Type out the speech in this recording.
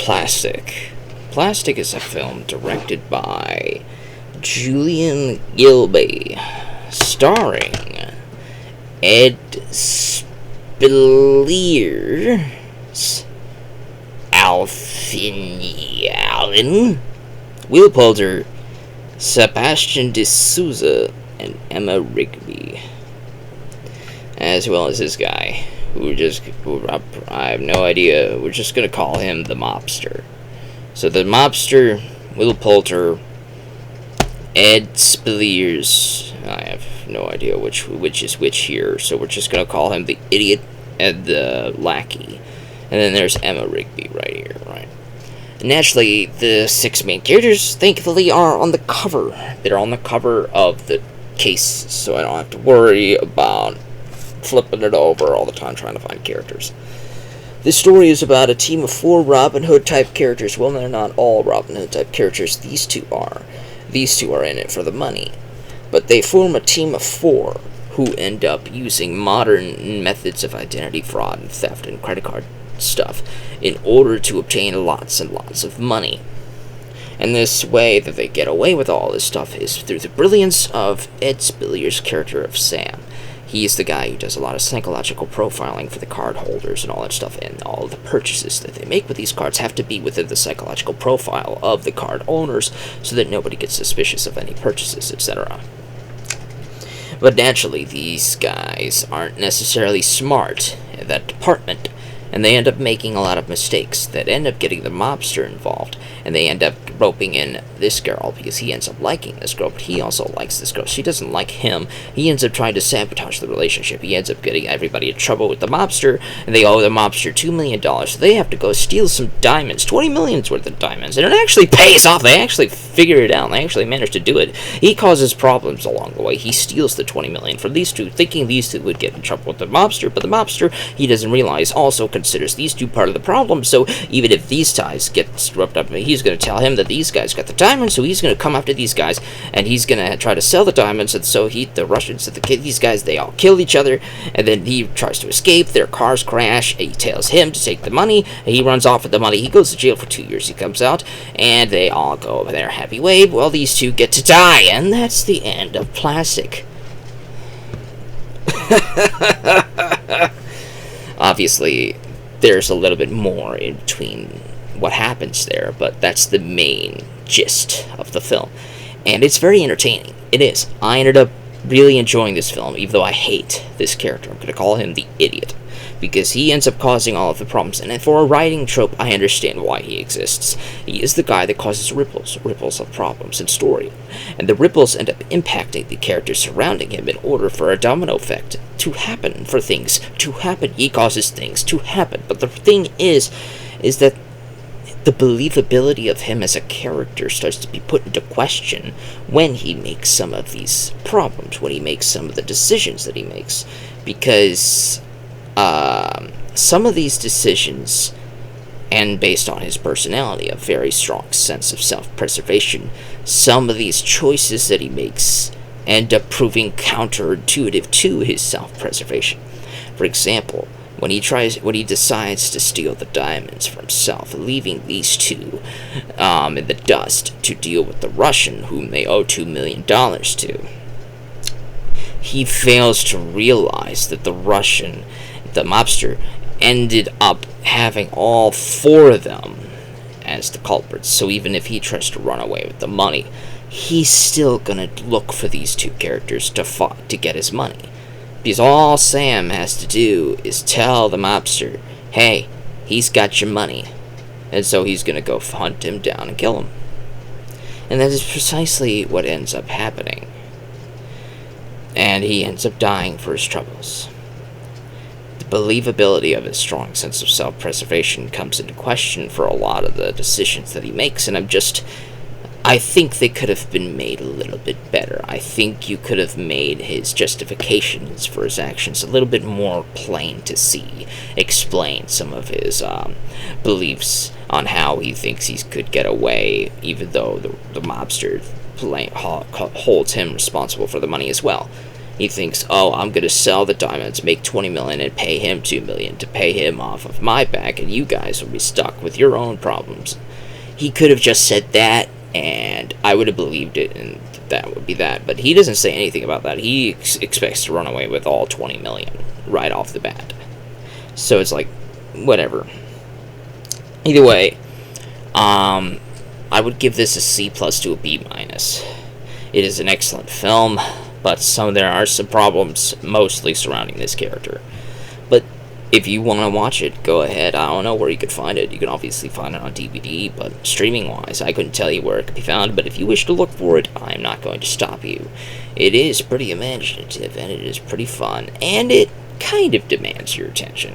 Plastic. Plastic is a film directed by Julian Gilby, starring Ed Speleers, Alfie Allen, Will Poulter, Sebastian de Souza, and Emma Rigby, as well as this guy, who I have no idea, we're just going to call him the mobster. So the mobster, Will Poulter, Ed Speleers, I have no idea which is which here, so we're just going to call him the idiot and the lackey. And then there's Emma Rigby right here, right? Naturally, the 6 main characters, thankfully, are on the cover. They're on the cover of the case, so I don't have to worry about flipping it over all the time trying to find characters. This story is about a team of 4 Robin Hood type characters. Well, they're not all Robin Hood type characters. These two are. These two are in it for the money. But they form a team of 4 who end up using modern methods of identity fraud and theft and credit card stuff in order to obtain lots and lots of money. And this way that they get away with all this stuff is through the brilliance of Ed Speleers' character of Sam. He's the guy who does a lot of psychological profiling for the card holders and all that stuff, and all of the purchases that they make with these cards have to be within the psychological profile of the card owners so that nobody gets suspicious of any purchases, etc. But naturally, these guys aren't necessarily smart in that department, and they end up making a lot of mistakes that end up getting the mobster involved, and they end up roping in this girl because he ends up liking this girl, but he also likes this girl. She doesn't like him. He ends up trying to sabotage the relationship. He ends up getting everybody in trouble with the mobster, and they owe the mobster $2 million, so they have to go steal some diamonds, $20 million worth of diamonds, and it actually pays off. They actually figure it out. They actually manage to do it. He causes problems along the way. He steals the $20 million from these two, thinking these two would get in trouble with the mobster, but the mobster, he doesn't realize, also considers these two part of the problem, so even if these guys get swept up, he's going to tell him that these guys got the diamonds, so he's going to come after these guys, and he's going to try to sell the diamonds, and so the Russians and these guys, they all kill each other, and then he tries to escape, their cars crash, he tells him to take the money, and he runs off with the money, he goes to jail for 2 years, he comes out, and they all go over their happy way, well, these two get to die, and that's the end of Plastic. Obviously, there's a little bit more in between what happens there, but that's the main gist of the film. And it's very entertaining. It is. I ended up really enjoying this film, even though I hate this character. I'm going to call him the idiot, because he ends up causing all of the problems. And for a writing trope, I understand why he exists. He is the guy that causes ripples of problems in story. And the ripples end up impacting the characters surrounding him in order for a domino effect to happen, for things to happen. He causes things to happen. But the thing is that the believability of him as a character starts to be put into question when he makes some of these problems, when he makes some of the decisions that he makes. Because some of these decisions, and based on his personality, a very strong sense of self-preservation, some of these choices that he makes end up proving counterintuitive to his self-preservation. For example, when he decides to steal the diamonds for himself, leaving these two in the dust to deal with the Russian whom they owe $2 million to, he fails to realize that the Russian, the mobster, ended up having all 4 of them as the culprits. So even if he tries to run away with the money, he's still gonna look for these 2 characters to get his money. Because all Sam has to do is tell the mobster, hey, he's got your money. And so he's gonna go hunt him down and kill him. And that is precisely what ends up happening. And he ends up dying for his troubles. The believability of his strong sense of self-preservation comes into question for a lot of the decisions that he makes, and I think they could have been made a little bit better. I think you could have made his justifications for his actions a little bit more plain to see, explain some of his beliefs on how he thinks he could get away, even though the mobster holds him responsible for the money as well. He thinks, oh, I'm gonna sell the diamonds, make 20 million, and pay him 2 million to pay him off of my back, and you guys will be stuck with your own problems. He could have just said that, and I would have believed it, and that would be that. But he doesn't say anything about that. He expects to run away with all 20 million right off the bat. So it's like, whatever. Either way, I would give this a C plus to a B minus. It is an excellent film, but there are some problems, mostly surrounding this character. But if you want to watch it, go ahead. I don't know where you could find it. You can obviously find it on DVD, but streaming-wise, I couldn't tell you where it could be found. But if you wish to look for it, I'm not going to stop you. It is pretty imaginative, and it is pretty fun, and it kind of demands your attention.